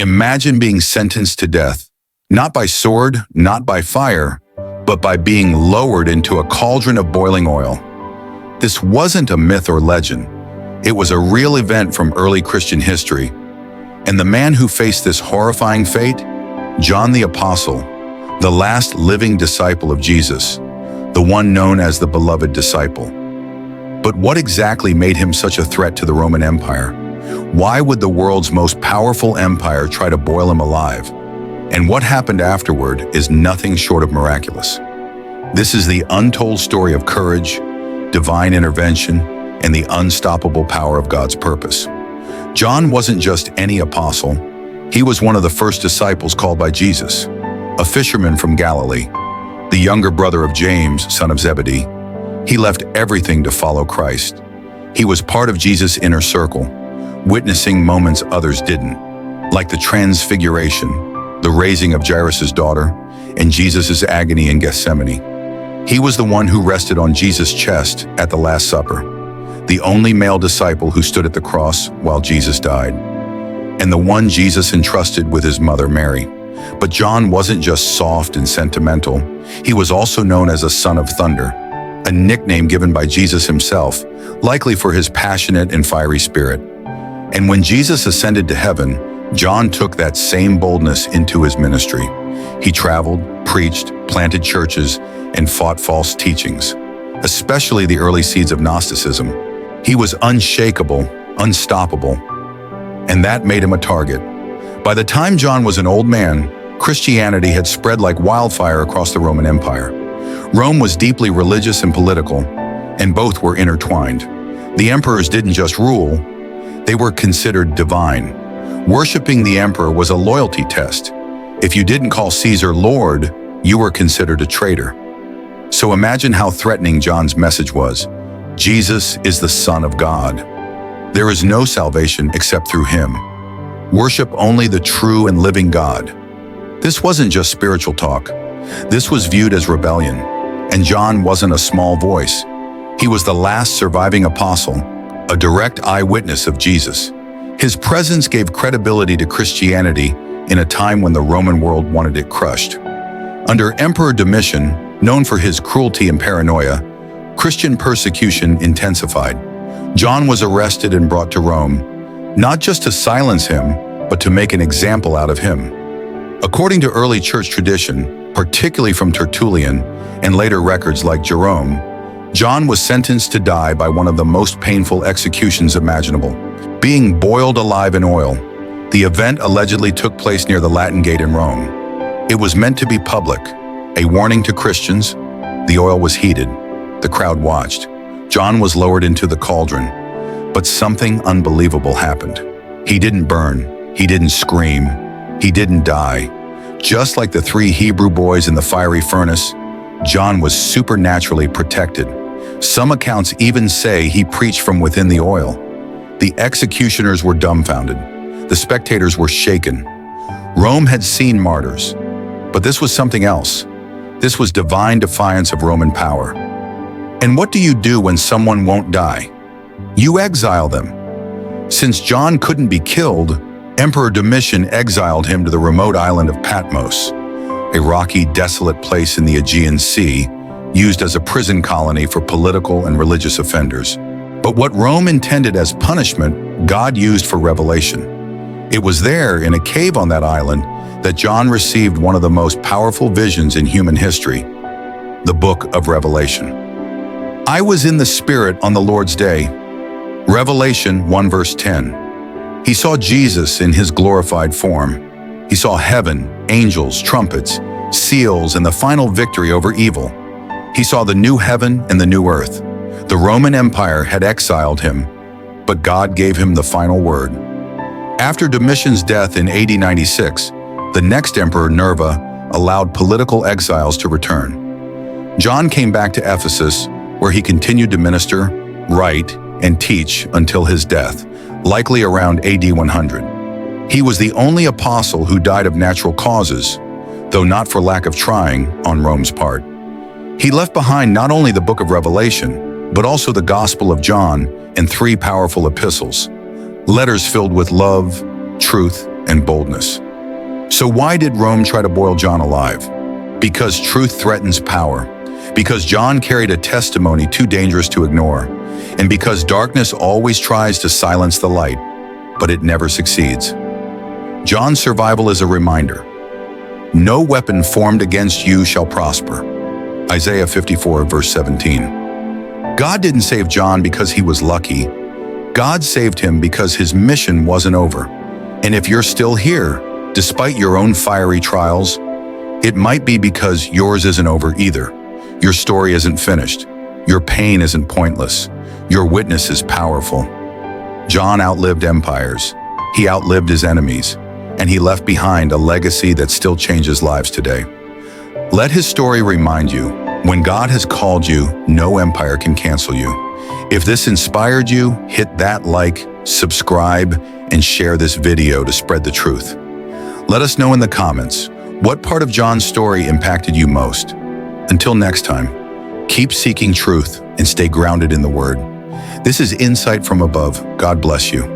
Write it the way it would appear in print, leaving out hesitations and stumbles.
Imagine being sentenced to death, not by sword, not by fire, but by being lowered into a cauldron of boiling oil. This wasn't a myth or legend. It was a real event from early Christian history. And the man who faced this horrifying fate? John the Apostle, the last living disciple of Jesus, the one known as the beloved disciple. But what exactly made him such a threat to the Roman Empire? Why would the world's most powerful empire try to boil him alive? And what happened afterward is nothing short of miraculous. This is the untold story of courage, divine intervention, and the unstoppable power of God's purpose. John wasn't just any apostle. He was one of the first disciples called by Jesus, a fisherman from Galilee, the younger brother of James, son of Zebedee. He left everything to follow Christ. He was part of Jesus' inner circle, witnessing moments others didn't, like the transfiguration, the raising of Jairus' daughter, and Jesus' agony in Gethsemane. He was the one who rested on Jesus' chest at the Last Supper, the only male disciple who stood at the cross while Jesus died, and the one Jesus entrusted with his mother Mary. But John wasn't just soft and sentimental. He was also known as a son of thunder, a nickname given by Jesus himself, likely for his passionate and fiery spirit. And when Jesus ascended to heaven, John took that same boldness into his ministry. He traveled, preached, planted churches, and fought false teachings, especially the early seeds of Gnosticism. He was unshakable, unstoppable, and that made him a target. By the time John was an old man, Christianity had spread like wildfire across the Roman Empire. Rome was deeply religious and political, and both were intertwined. The emperors didn't just rule, they were considered divine. Worshipping the emperor was a loyalty test. If you didn't call Caesar Lord, you were considered a traitor. So imagine how threatening John's message was. Jesus is the Son of God. There is no salvation except through him. Worship only the true and living God. This wasn't just spiritual talk. This was viewed as rebellion. And John wasn't a small voice. He was the last surviving apostle, a direct eyewitness of Jesus. His presence gave credibility to Christianity in a time when the Roman world wanted it crushed. Under Emperor Domitian, known for his cruelty and paranoia, Christian persecution intensified. John was arrested and brought to Rome, not just to silence him, but to make an example out of him. According to early church tradition, particularly from Tertullian and later records like Jerome, John was sentenced to die by one of the most painful executions imaginable, being boiled alive in oil. The event allegedly took place near the Latin Gate in Rome. It was meant to be public, a warning to Christians. The oil was heated. The crowd watched. John was lowered into the cauldron, but something unbelievable happened. He didn't burn. He didn't scream. He didn't die. Just like the 3 Hebrew boys in the fiery furnace, John was supernaturally protected. Some accounts even say he preached from within the oil. The executioners were dumbfounded. The spectators were shaken. Rome had seen martyrs, but this was something else. This was divine defiance of Roman power. And what do you do when someone won't die? You exile them. Since John couldn't be killed, Emperor Domitian exiled him to the remote island of Patmos, a rocky, desolate place in the Aegean Sea, used as a prison colony for political and religious offenders. But what Rome intended as punishment, God used for revelation. It was there, in a cave on that island, that John received one of the most powerful visions in human history, the Book of Revelation. I was in the Spirit on the Lord's day. Revelation 1 verse 10. He saw Jesus in his glorified form. He saw heaven, angels, trumpets, seals, and the final victory over evil. He saw the new heaven and the new earth. The Roman Empire had exiled him, but God gave him the final word. After Domitian's death in AD 96, the next emperor, Nerva, allowed political exiles to return. John came back to Ephesus, where he continued to minister, write, and teach until his death, likely around AD 100. He was the only apostle who died of natural causes, though not for lack of trying on Rome's part. He left behind not only the Book of Revelation, but also the Gospel of John and 3 powerful epistles, letters filled with love, truth, and boldness. So why did Rome try to boil John alive? Because truth threatens power, because John carried a testimony too dangerous to ignore, and because darkness always tries to silence the light, but it never succeeds. John's survival is a reminder. No weapon formed against you shall prosper. Isaiah 54, verse 17. God didn't save John because he was lucky. God saved him because his mission wasn't over. And if you're still here, despite your own fiery trials, it might be because yours isn't over either. Your story isn't finished. Your pain isn't pointless. Your witness is powerful. John outlived empires. He outlived his enemies. And he left behind a legacy that still changes lives today. Let his story remind you, when God has called you, no empire can cancel you. If this inspired you, hit that like, subscribe, and share this video to spread the truth. Let us know in the comments, what part of John's story impacted you most? Until next time, keep seeking truth and stay grounded in the Word. This is Insight from Above. God bless you.